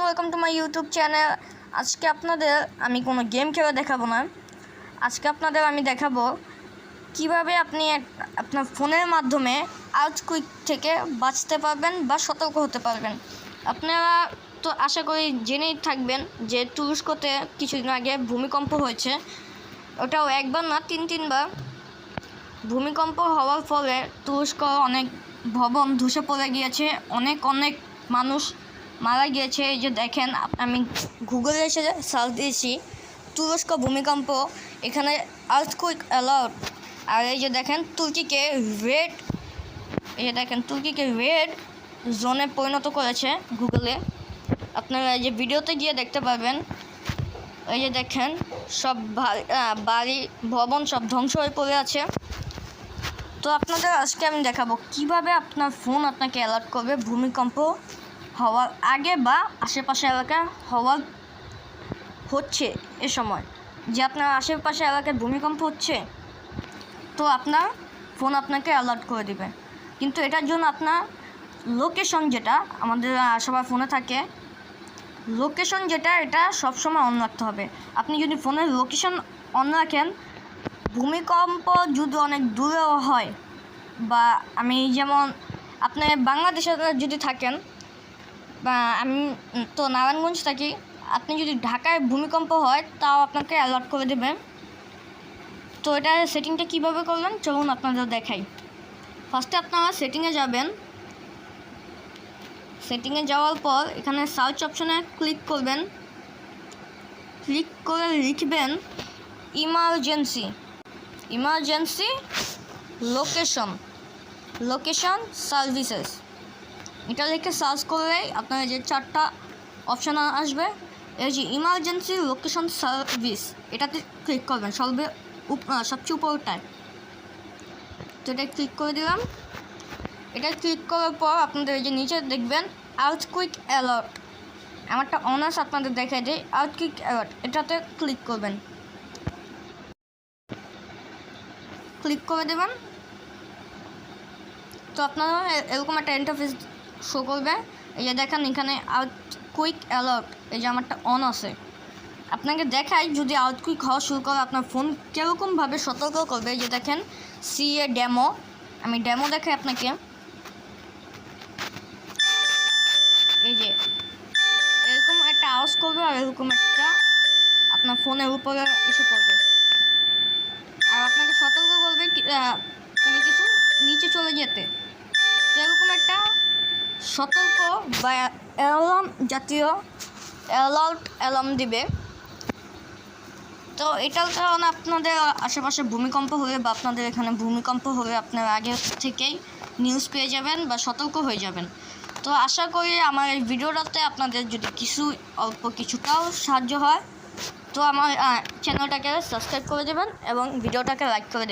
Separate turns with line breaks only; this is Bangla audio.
Welcome to my YouTube channel. আজকে আপনাদের আমি কোনো গেম খেলে দেখাবো না। আজকে আপনাদের আমি দেখাবো কিভাবে আপনি আপনার ফোনের মাধ্যমে আর্থকুইক থেকে বাঁচতে পারবেন বা সতর্ক হতে পারবেন। আপনারা তো আশা করি জেনেই থাকবেন যে তুরস্কতে কিছুদিন আগে ভূমিকম্প হয়েছে। ওটাও একবার না, তিনবার ভূমিকম্প হওয়ার ফলে তুরস্ক অনেক ভবন ধসে পড়ে গিয়েছে, অনেক মানুষ মারা গিয়েছে। এই যে দেখেন, আমি গুগলে এসে সার্চ দিয়েছি তুরস্ক ভূমিকম্প, এখানে আর্থকুইক অ্যালার্ট। আর এই যে দেখেন তুর্কিকে রেড জোনে পরিণত করেছে গুগলে। আপনারা এই যে ভিডিওতে গিয়ে দেখতে পাবেন। এই যে দেখেন সব বাড়ি ভবন সব ধ্বংস হয়ে পড়ে আছে। তো আপনাদের আজকে আমি দেখাবো কিভাবে আপনার ফোন আপনাকে অ্যালার্ট করবে ভূমিকম্প হওয়ার আগে বা আশেপাশে এলাকা হচ্ছে এ সময়, যে আপনার আশেপাশে এলাকায় ভূমিকম্প হচ্ছে, তো আপনার ফোন আপনাকে অ্যালার্ট করে দিবে। কিন্তু এটার জন্য আপনার লোকেশন, যেটা আমাদের সবার ফোনে থাকে, লোকেশন যেটা, এটা সবসময় অন রাখতে হবে। আপনি যদি ফোনের লোকেশন অন রাখেন, ভূমিকম্প যদি অনেক দূরেও হয়, বা আমি যেমন আপনি বাংলাদেশে যদি থাকেন, বা আমি তো নারায়ণগঞ্জ থাকি, আপনি যদি ঢাকায় ভূমিকম্প হয় তাও আপনাকে অ্যালার্ট করে দেবে। তো এটা সেটিংটা কীভাবে করবেন চলুন আপনাদের দেখাই। ফার্স্টে আপনারা সেটিংয়ে যাবেন। সেটিংয়ে যাওয়ার পর এখানে সার্চ অপশনে ক্লিক করবেন। ক্লিক করে লিখবেন ইমার্জেন্সি লোকেশন সার্ভিসেস। এটা লিখে সার্চ করলেই আপনার যে 4টা অপশান আসবে। এই যে ইমার্জেন্সি লোকেশন সার্ভিস, এটাতে ক্লিক করবেন সবচেয়ে উপরটায়। তো এটা ক্লিক করে দিলাম। এটা ক্লিক করার পর আপনাদের এই যে নিচে দেখবেন আর্থকুইক অ্যালার্ট, আমারটা অনার্স আপনাদের দেখাই দেয়। আর্থকুইক অ্যালার্ট এটাতে ক্লিক করবেন। ক্লিক করে দেবেন। তো আপনারা এরকম একটা ইন্টারফেস শো করবে। এই যে দেখেন এখানে আর্থকুইক অ্যালার্ট, এই যে আমারটা অন আছে। আপনাকে দেখাই যদি আর্থকুইক হওয়া শুরু করে আপনার ফোন কীরকমভাবে সতর্ক করবে। এই যে দেখেন ডেমো, আমি ডেমো দেখাই আপনাকে। এই যে এরকম একটা আওয়াজ করবে আর এরকম একটা আপনার ফোনের উপরে এসে পড়বে, আর আপনাকে সতর্ক করবে কোনো কিছু নিচে চলে যেতে। তো এরকম একটা সতর্ক বা জাতীয় অ্যালার্ম দিবে। তো এটার কারণে আপনাদের আশেপাশে ভূমিকম্প হলে বা আপনাদের এখানে ভূমিকম্প হলে আপনারা আগে থেকেই নিউজ পেয়ে যাবেন বা সতর্ক হয়ে যাবেন। তো আশা করি আমার এই ভিডিওটাতে আপনাদের যদি অল্প কিছুটাও সাহায্য হয়, তো আমার চ্যানেলটাকে সাবস্ক্রাইব করে দেবেন এবং ভিডিওটাকে লাইক করে দেবেন।